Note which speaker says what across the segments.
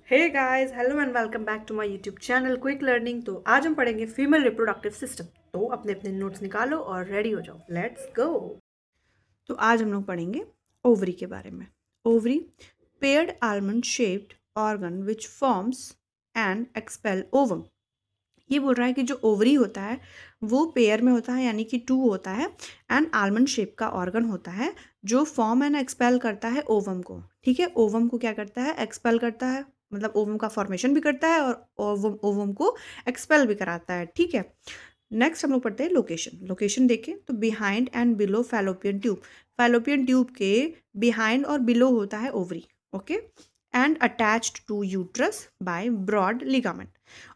Speaker 1: Hey guys, hello and welcome back to my YouTube channel quick learning. तो आज हम पढ़ेंगे फीमेल रिप्रोडक्टिव सिस्टम। तो अपने अपने नोट्स निकालो और रेडी हो जाओ, लेट्स गो। तो आज हम लोग पढ़ेंगे ओवरी के बारे में। Ovary, paired almond shaped organ which forms and expel ovum. ये बोल रहा है कि जो ओवरी होता है वो पेयर में होता है, यानी कि टू होता है, एंड आलमंड शेप का ऑर्गन होता है जो फॉर्म एंड एक्सपेल करता है ओवम को। ठीक है, ओवम को क्या करता है, एक्सपेल करता है, मतलब ओवम का फॉर्मेशन भी करता है और ओवम ओवम को एक्सपेल भी कराता है। ठीक है, नेक्स्ट हम लोग पढ़ते हैं लोकेशन। लोकेशन देखें तो behind and below fallopian tube. Fallopian tube के बिहाइंड और बिलो होता है ovary. Okay, and attached to uterus by broad ligament.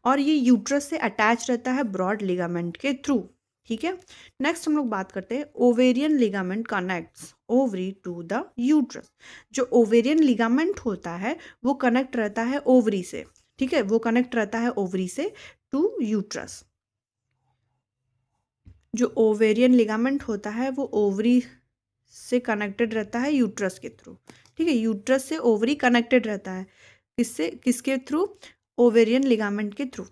Speaker 1: और ये यूट्रस से अटैच रहता है ब्रॉड लिगामेंट के थ्रू। ठीक है, नेक्स्ट हम लोग बात करते हैं ovarian ligament connects ovary to the uterus. जो ओवेरियन लिगामेंट होता है वो कनेक्ट रहता है ओवरी से। ठीक है, वो कनेक्ट रहता है ओवरी से टू यूट्रस। जो ओवेरियन लिगामेंट होता है वो ओवरी से कनेक्टेड रहता है यूट्रस के थ्रू। ठीक है, यूट्रस से ओवरी कनेक्टेड रहता है, किससे, किसके थ्रू, ओवेरियन लिगामेंट के थ्रू।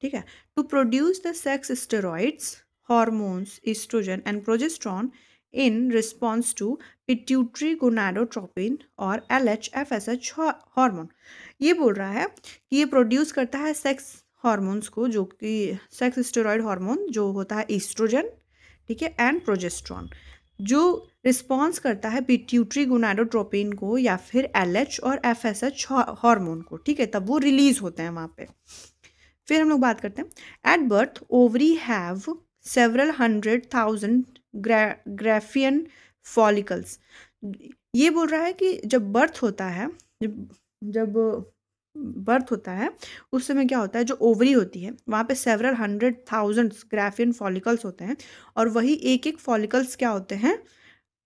Speaker 1: ठीक है, to produce the sex steroids hormones oestrogen and progesterone in response to pituitary gonadotropin और LH-FSH हार्मोन। ये बोल रहा है कि ये प्रोड्यूस करता है सेक्स हार्मोन्स को, जो कि सेक्स स्टेरॉइड हार्मोन जो होता है ईस्ट्रोजन, ठीक है, एंड प्रोजेस्ट्रॉन, जो रिस्पॉन्स करता है पिट्यूटरी गोनाडोट्रोपिन को या फिर LH और FSH हार्मोन को। ठीक है, तब वो रिलीज होते हैं वहाँ पे। फिर हम लोग बात करते हैं at birth ovary have several 100,000 Graafian follicles. ये बोल रहा है कि जब बर्थ होता है, जब जब बर्थ होता है उस समय क्या होता है, जो ओवरी होती है वहाँ पे सेवरल 100,000 ग्राफियन फॉलिकल्स होते हैं। और वही एक एक फॉलिकल्स क्या होते हैं,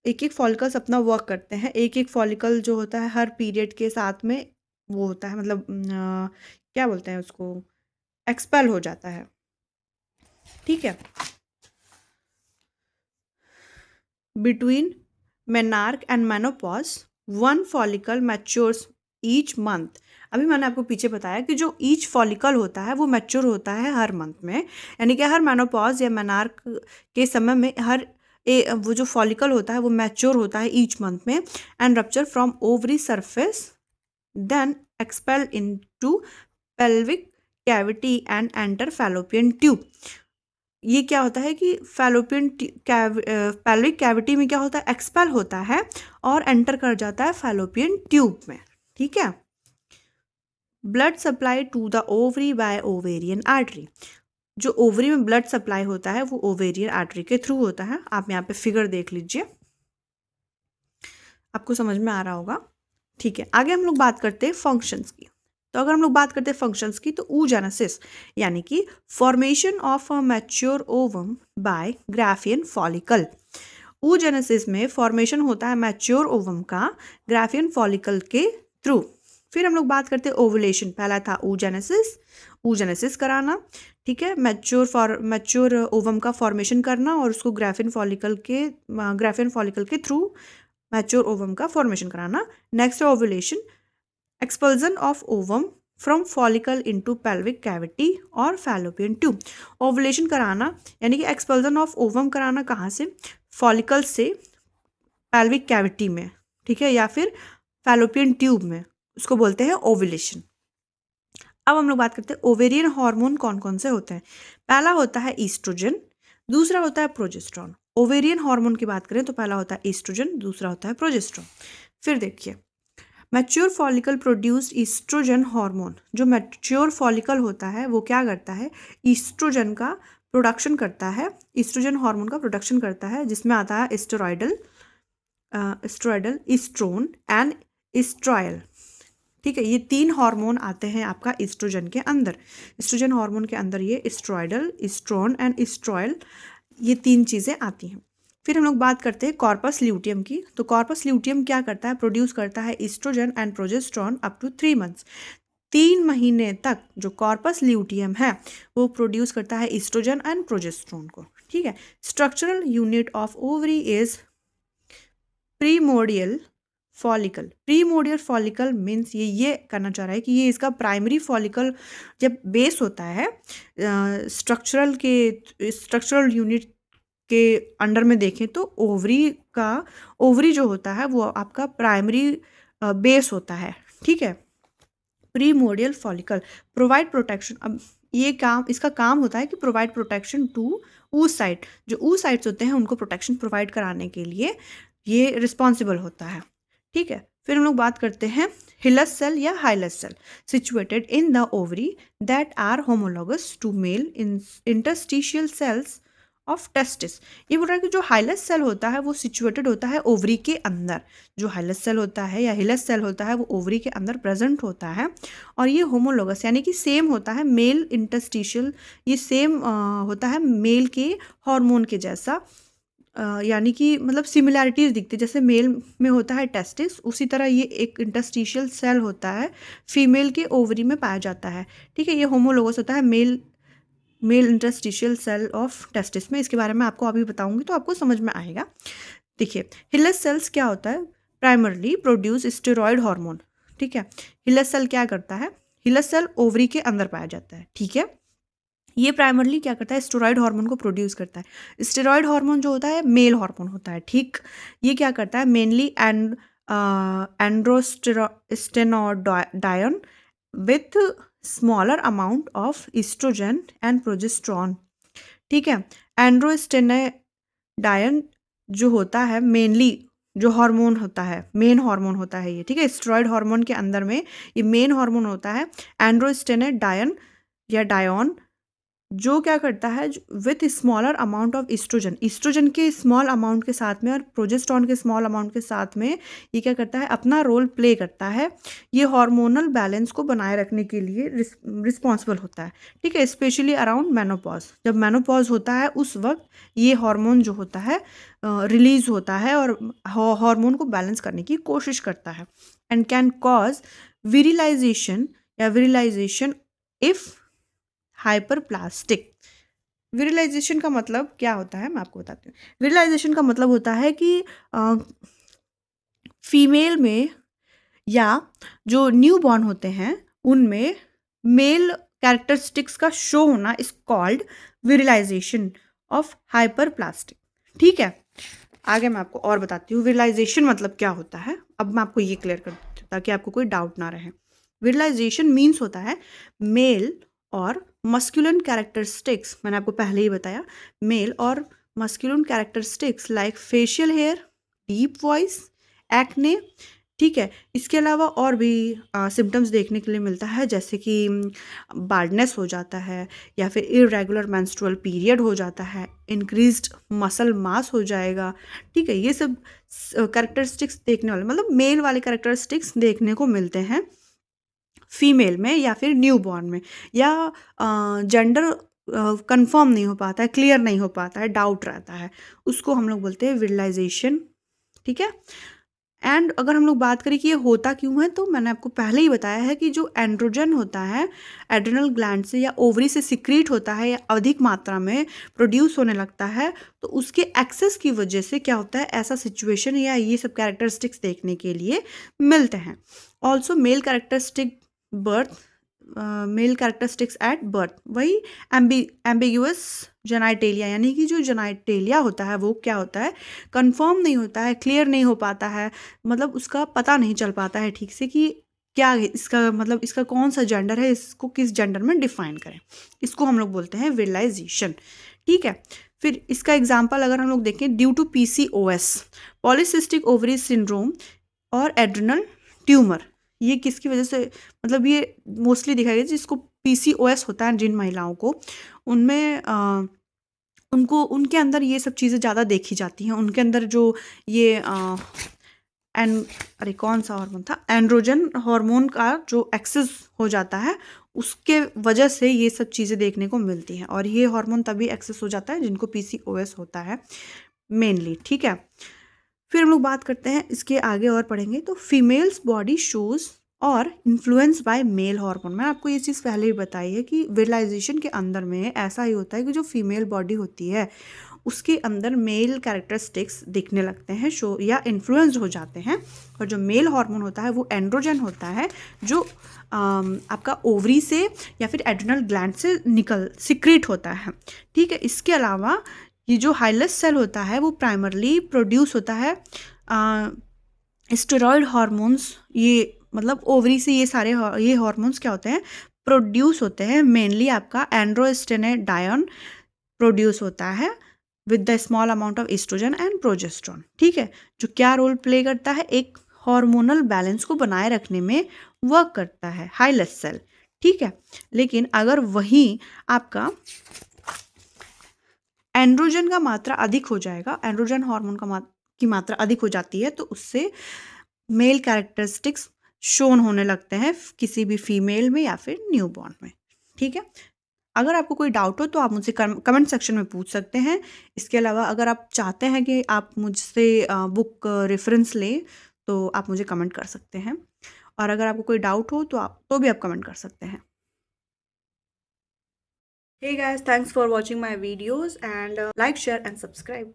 Speaker 1: एक एक फॉलिकल्स अपना वर्क करते हैं। एक एक फॉलिकल जो होता है हर पीरियड के साथ में वो होता है, मतलब क्या बोलते हैं उसको, एक्सपेल हो जाता है। ठीक है, between menarche and menopause one follicle matures each month. अभी मैंने आपको पीछे बताया कि जो ईच फॉलिकल होता है वो मैच्योर होता है हर मंथ में, यानी कि हर मेनोपॉज या मेनार्क के समय में वो जो फॉलिकल होता है वो मैच्योर होता है ईच मंथ में, and rupture from ovary surface then expel into pelvic cavity and enter fallopian tube. ये क्या होता है कि पैल्विक कैविटी में क्या होता है, एक्सपेल होता है और एंटर कर जाता है फैलोपियन ट्यूब में। ठीक है, blood supply to the ovary by ovarian artery. जो ओवरी में ब्लड सप्लाई होता है वो ओवेरियन आर्टरी के थ्रू होता है। आप यहाँ पे फिगर देख लीजिए, आपको समझ में आ रहा होगा। ठीक है, आगे हम लोग बात करते हैं फंक्शंस की। तो अगर हम लोग बात करते हैं फंक्शंस की तो oogenesis यानी कि formation of a mature ovum by Graafian follicle. oogenesis में फॉर्मेशन होता है मैच्योर ओवम का ग्राफियन फॉलिकल के थ्रू। फिर हम लोग बात करते हैं ओवुलेशन। पहला था oogenesis, oogenesis कराना। ठीक है, मैच्योर ओवम का फॉर्मेशन करना और उसको ग्राफियन फॉलिकल के थ्रू मैच्योर ओवम का फॉर्मेशन कराना। नेक्स्ट है ovulation, expulsion of ovum from follicle into pelvic cavity और फैलोपियन ट्यूब। ओवुलेशन कराना यानी कि एक्सपल्जन ऑफ ओवम कराना, कहाँ से, फॉलिकल से पेल्विक कैविटी में, ठीक है, या फिर फैलोपियन ट्यूब में, उसको बोलते हैं ओवुलेशन। अब हम लोग बात करते हैं ओवेरियन हार्मोन कौन कौन से होते हैं। पहला होता है ईस्ट्रोजन, दूसरा होता है प्रोजेस्ट्रॉन। ओवेरियन हार्मोन की बात करें तो पहला होता है ईस्ट्रोजन, दूसरा होता है प्रोजेस्ट्रॉन। फिर देखिए, mature follicle produce oestrogen hormone. जो मैच्योर फॉलिकल होता है वो क्या करता है, ईस्ट्रोजन का प्रोडक्शन करता है, ईस्ट्रोजन हार्मोन का प्रोडक्शन करता है, जिसमें आता है स्टेरॉइडल, ईस्ट्रोन एंड ईस्ट्रायल। ठीक है, ये तीन हार्मोन आते हैं आपका ईस्ट्रोजन के अंदर। ईस्ट्रोजन हार्मोन के अंदर ये स्टेरॉइडल, ईस्ट्रोन एंड ईस्ट्रायल, ये तीन चीज़ें आती हैं। फिर हम लोग बात करते हैं कॉर्पस ल्यूटियम की। तो कॉर्पस ल्यूटियम क्या करता है, प्रोड्यूस करता है oestrogen and progesterone up to 3 months. 3 महीने तक जो कॉर्पस ल्यूटियम है वो प्रोड्यूस करता है ईस्ट्रोजन एंड प्रोजेस्ट्रॉन को। ठीक है, structural unit of ovary is primordial follicle. Primordial follicle means ये करना चाह रहा है कि ये इसका प्राइमरी फॉलिकल जब बेस होता है स्ट्रक्चरल यूनिट के अंडर में देखें तो ओवरी जो होता है वो आपका प्राइमरी बेस होता है, ठीक है। Primordial follicle provide protection. अब इसका काम होता है कि प्रोवाइड प्रोटेक्शन टू oocyte। जो oocytes होते हैं उनको प्रोटेक्शन प्रोवाइड कराने के लिए ये रिस्पॉन्सिबल होता है, ठीक है। फिर हम लोग बात करते हैं हिलस सेल या hilus cell situated in the ovary that are homologous to male interstitial cells of testis. ये बोल रहा है कि जो हाइलस सेल होता है वो सिचुएटेड होता है ओवरी के अंदर। जो हाइलस सेल होता है या हिलस सेल होता है वो ओवरी के अंदर प्रेजेंट होता है और ये होमोलॉगस यानी कि सेम होता है मेल इंटरस्टिशियल। ये सेम होता है मेल के हार्मोन के जैसा, यानी कि मतलब सिमिलैरिटीज़ दिखती है। जैसे मेल में होता है टेस्टिस, उसी तरह ये एक इंटरस्टिशियल सेल होता है फीमेल के ओवरी में पाया जाता है, ठीक है। ये होमोलॉगस होता है male interstitial cell of testis में। इसके बारे में आपको अभी बताऊंगी तो आपको समझ में आएगा। देखिए हिलस सेल्स क्या होता है, प्राइमरली प्रोड्यूस स्टेरॉयड हार्मोन, ठीक है। हिलस सेल क्या करता है, हिलस सेल ओवरी के अंदर पाया जाता है, ठीक है। ये प्राइमरली क्या करता है, स्टेरॉयड हार्मोन को प्रोड्यूस करता है। स्टेरॉयड हार्मोन जो होता है मेल हार्मोन होता है, ठीक। ये क्या करता है, mainly androstenedione with smaller amount of oestrogen and progesterone, ठीक है। एंड्रोस्टेनोडायन जो होता है मेनली जो हार्मोन होता है, मेन हार्मोन होता है ये, ठीक है। स्टेरॉयड हार्मोन के अंदर में ये मेन हार्मोन होता है एंड्रोस्टेनोडायन या डायन, जो क्या करता है with smaller amount of oestrogen, oestrogen के स्मॉल अमाउंट के साथ में और प्रोजेस्टेरॉन के स्मॉल अमाउंट के साथ में ये क्या करता है, अपना रोल प्ले करता है। ये हार्मोनल बैलेंस को बनाए रखने के लिए रिस्पॉन्सिबल होता है, ठीक है। स्पेशली अराउंड मेनोपॉज, जब मेनोपॉज होता है उस वक्त ये हार्मोन जो होता है रिलीज होता है और हार्मोन को बैलेंस करने की कोशिश करता है। And can cause virilisation if hyperplastic. Virilisation का मतलब क्या होता है मैं आपको बताती हूँ। विरलाइजेशन का मतलब होता है कि फीमेल में या जो न्यू बॉर्न होते हैं उनमें मेल कैरेक्टरिस्टिक्स का शो होना इज कॉल्ड विरलाइजेशन ऑफ हाइपरप्लास्टिक, ठीक है। आगे मैं आपको और बताती हूँ विरलाइजेशन मतलब क्या होता है। अब मैं आपको ये क्लियर कर देती हूँ ताकि आपको कोई डाउट ना रहे। विरलाइजेशन मीन्स होता है मेल और मस्कुलिन कैरेक्टरिस्टिक्स, मैंने आपको पहले ही बताया, मेल और masculine characteristics like facial hair, deep voice, acne, ठीक है। इसके अलावा और भी सिम्टम्स देखने के लिए मिलता है, जैसे कि बार्डनेस हो जाता है या फिर इरेगुलर मेंस्ट्रुअल पीरियड हो जाता है, इंक्रीज्ड मसल मास हो जाएगा, ठीक है। ये सब कैरेक्टरिस्टिक्स देखने वाले मतलब मेल वाले कैरेक्टरिस्टिक्स देखने को मिलते हैं फीमेल में या फिर न्यू बॉर्न में, या जेंडर कंफर्म नहीं हो पाता है, क्लियर नहीं हो पाता है, डाउट रहता है, उसको हम लोग बोलते हैं विरलाइजेशन, ठीक है। एंड अगर हम लोग बात करें कि ये होता क्यों है, तो मैंने आपको पहले ही बताया है कि जो एंड्रोजन होता है एड्रिनल ग्लैंड से या ओवरी से सिक्रीट होता है या अधिक मात्रा में प्रोड्यूस होने लगता है, तो उसके एक्सेस की वजह से क्या होता है, ऐसा सिचुएशन या ये सब कैरेक्टरिस्टिक्स देखने के लिए मिलते हैं। Also male characteristics at birth, वही एम्बिगुअस जेनाइटेलिया, यानी कि जो जेनाइटेलिया होता है वो क्या होता है, कंफर्म नहीं होता है, क्लियर नहीं हो पाता है, मतलब उसका पता नहीं चल पाता है ठीक से कि क्या इसका मतलब इसका कौन सा जेंडर है, इसको किस जेंडर में डिफाइन करें, इसको हम लोग बोलते हैं विरलाइजेशन, ठीक है। फिर इसका एग्जाम्पल अगर हम लोग देखें, due to PCOS, polycystic ovary syndrome और एड्रिनल ट्यूमर, ये किसकी वजह से, मतलब ये मोस्टली दिखाई गया जिसको PCOS होता है जिन महिलाओं को, उनमें उनको उनके अंदर ये सब चीज़ें ज़्यादा देखी जाती हैं। उनके अंदर जो ये अरे कौन सा हार्मोन था, एंड्रोजन हार्मोन का जो एक्सेस हो जाता है उसके वजह से ये सब चीज़ें देखने को मिलती हैं, और ये हार्मोन तभी एक्सेस हो जाता है जिनको PCOS होता है मेनली, ठीक है। फिर हम लोग बात करते हैं, इसके आगे और पढ़ेंगे, तो फीमेल्स बॉडी शोज और इन्फ्लुएंस बाय मेल हार्मोन। मैं आपको ये चीज़ पहले ही बताई है कि विरलाइजेशन के अंदर में ऐसा ही होता है कि जो फीमेल बॉडी होती है उसके अंदर मेल कैरेक्टरिस्टिक्स दिखने लगते हैं, शो या इन्फ्लुएंस्ड हो जाते हैं। और जो मेल हार्मोन होता है वो एंड्रोजन होता है, जो आपका ओवरी से या फिर एड्रिनल ग्लैंड से सिक्रीट होता है। ठीक है, इसके अलावा ये जो हाइलस सेल होता है वो प्राइमरली प्रोड्यूस होता है स्टेरॉयड हार्मोन्स। ये मतलब ओवरी से ये हार्मोन्स क्या होते हैं, प्रोड्यूस होते हैं। मेनली आपका एंड्रोस्टेनेडायन प्रोड्यूस होता है with the small amount of oestrogen and progesterone. ठीक है, जो क्या रोल प्ले करता है, एक हार्मोनल बैलेंस को बनाए रखने में वर्क करता है हाइलस सेल। ठीक है, लेकिन अगर वही आपका एंड्रोजन का मात्रा अधिक हो जाएगा, एंड्रोजन हार्मोन की मात्रा अधिक हो जाती है, तो उससे मेल कैरेक्टरिस्टिक्स शोन होने लगते हैं किसी भी फीमेल में या फिर न्यूबॉर्न में। ठीक है, अगर आपको कोई डाउट हो तो आप मुझसे कमेंट सेक्शन में पूछ सकते हैं। इसके अलावा अगर आप चाहते हैं कि आप मुझसे बुक रेफरेंस लें तो आप मुझे कमेंट कर सकते हैं, और अगर आपको कोई डाउट हो तो भी आप कमेंट कर सकते हैं। Hey guys, thanks for watching my videos and like, share and subscribe.